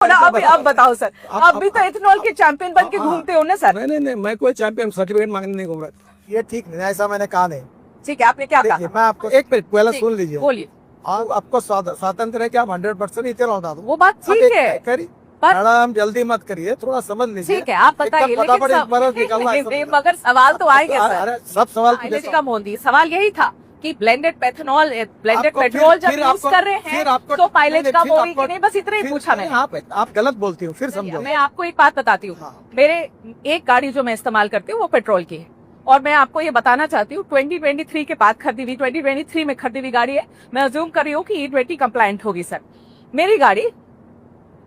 अभी आप बताओ सर, आप भी तो इथेनॉल के चैंपियन बन के घूमते हो ना सर। नहीं, मैं कोई चैंपियन सर्टिफिकेट मांगने नहीं घूम रहा। ये ठीक नहीं, ऐसा मैंने कहा नहीं। ठीक है, आपने क्या कहा? मैं आपको एक मिनट पहले सुन लीजिए। बोलिए। आपको स्वातंत्र है कि आप 100% इथेनॉल उठा दो। वो बात ठीक है, मैडम जल्दी मत करिए, थोड़ा समझ लीजिए। ठीक है, आप बताइए। मगर सवाल तो आएंगे सर। सब सवाल कम होती, सवाल यही था कि ब्लेंडेड पेट्रोल जब यूज कर रहे हैं तो पाइलेट कम होगी कि नहीं, बस इतना ही पूछा मैंने। आप गलत बोलती हो, फिर समझो। मैं आपको एक बात बताती हूँ। मेरे एक गाड़ी जो मैं इस्तेमाल करती हूँ वो पेट्रोल की है, और मैं आपको ये बताना चाहती हूँ 2023 के बाद खरीदी हुई, 2023 में खरीदी हुई गाड़ी है। मैं अज्यूम कर रही हूँ कि E20 कंप्लायंट होगी सर। मेरी गाड़ी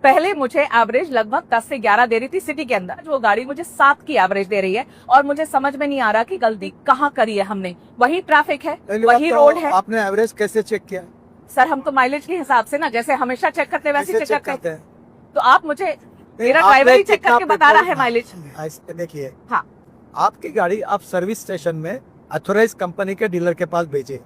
पहले मुझे एवरेज लगभग 10 से 11 दे रही थी सिटी के अंदर, जो गाड़ी मुझे 7 की एवरेज दे रही है, और मुझे समझ में नहीं आ रहा कि गलती कहाँ करी है हमने। वही ट्रैफिक है, वही रोड है। आपने एवरेज कैसे चेक किया? सर हम तो माइलेज के हिसाब से ना, जैसे हमेशा चेक करते हैं वैसे चेक करते हैं। तो आप मुझे, मेरा ड्राइवर ही चेक करके बता रहा है माइलेज। देखिए, हाँ, आपकी गाड़ी आप सर्विस स्टेशन में अथोराइज कंपनी के डीलर के पास भेजे,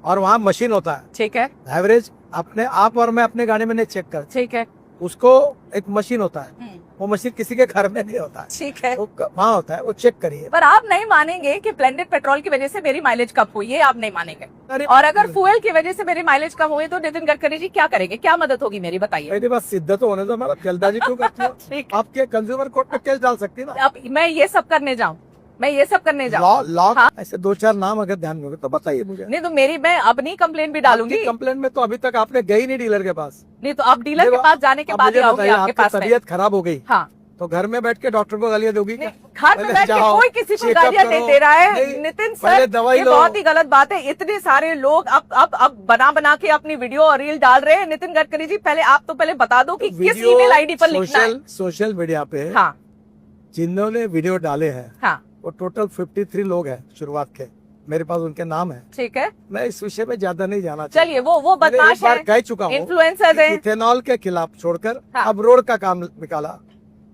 और वहाँ मशीन होता है। ठीक है, एवरेज अपने आप और मैं अपने गाड़ी में नहीं चेक कर। ठीक है, उसको एक मशीन होता है, वो मशीन किसी के घर में नहीं होता है। ठीक है, वो वहाँ होता है, वो चेक करिए। पर आप नहीं मानेंगे कि ब्लेंडेड पेट्रोल की वजह से मेरी माइलेज कम हुई, ये आप नहीं मानेंगे। और अगर फ्यूल की वजह से मेरी माइलेज कम हुई तो नितिन गडकरी जी क्या करेंगे, क्या मदद होगी मेरी, बताइए। मेरी बात सिद्ध तो होने दो, हमारा जल्दबाजी क्यों करती हो? आपके कंज्यूमर कोर्ट में केस डाल सकती है ना। अब मैं ये सब करने जाऊँ, हाँ? ऐसे 2-4 नाम अगर ध्यान में हो तो बताइए मुझे। नहीं तो मैं अपनी कंप्लेन भी डालूंगी। कंप्लेन में तो अभी तक आपने गई नहीं डीलर के पास। नहीं तो अब डीलर के पास जाने के बाद ही आऊंगी आपके पास। तबीयत खराब हो गई, हाँ, तो घर में बैठ के डॉक्टर को गालियां दोगी क्या? घर में बैठ के कोई किसी को गालियां नहीं दे रहा है नितिन सर, ये बहुत ही गलत बात है। इतने सारे लोग अब बना के अपनी वीडियो और रील डाल रहे हैं। नितिन गडकरी जी, पहले आप तो पहले बता दो कि किस ईमेल आईडी पर लिखना है। सोशल मीडिया पे हाँ, जिन्होंने वीडियो डाले हैं, हाँ, वो टोटल 53 लोग हैं शुरुआत के। मेरे पास उनके नाम है। ठीक है, मैं इस विषय में ज्यादा नहीं जाना। चलिए, वो बदमाश है, कह चुका हूँ, इन्फ्लुएंसर है। इथेनॉल के खिलाफ छोड़कर हाँ। अब रोड का काम निकाला।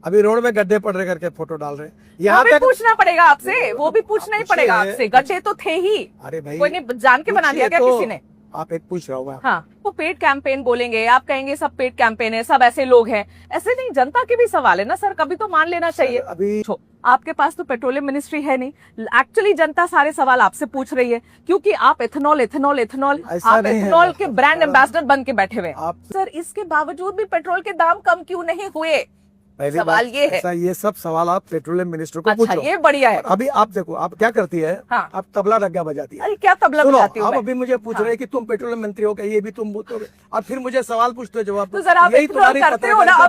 अभी रोड में गड्ढे पड़ रहे करके फोटो डाल रहे हैं। यहाँ तक पूछना पड़ेगा आपसे, वो भी पूछना ही पड़ेगा आपसे। गड्ढे तो थे ही, अरे भाई, कोई ने जान के बना दिया क्या किसी ने? आप एक पूछ रहा हूँ। हाँ, वो पेड कैंपेन बोलेंगे, आप कहेंगे सब पेड कैंपेन है, सब ऐसे लोग हैं। ऐसे नहीं, जनता के भी सवाल है ना सर, कभी तो मान लेना चाहिए। अभी आपके पास तो पेट्रोलियम मिनिस्ट्री है नहीं, एक्चुअली जनता सारे सवाल आपसे पूछ रही है, क्योंकि आप इथेनॉल आप इथेनॉल के ब्रांड एम्बेसडर बन के बैठे हुए। सर इसके बावजूद भी पेट्रोल के दाम कम क्यों नहीं हुए? सवाल ये है। ये सब सवाल आप पेट्रोलियम मिनिस्टर को पूछो। ये बढ़िया है। अभी आप देखो, आप क्या करती है? हाँ। आप तबला रग्गा बजाती है। अरे क्या तबला बजाती हूँ? आप अभी मुझे पूछ रहे हैं कि तुम पेट्रोलियम मंत्री हो गए, ये भी तुम, और फिर मुझे सवाल पूछते हो जवाब। तो जरा आप करते हो ना।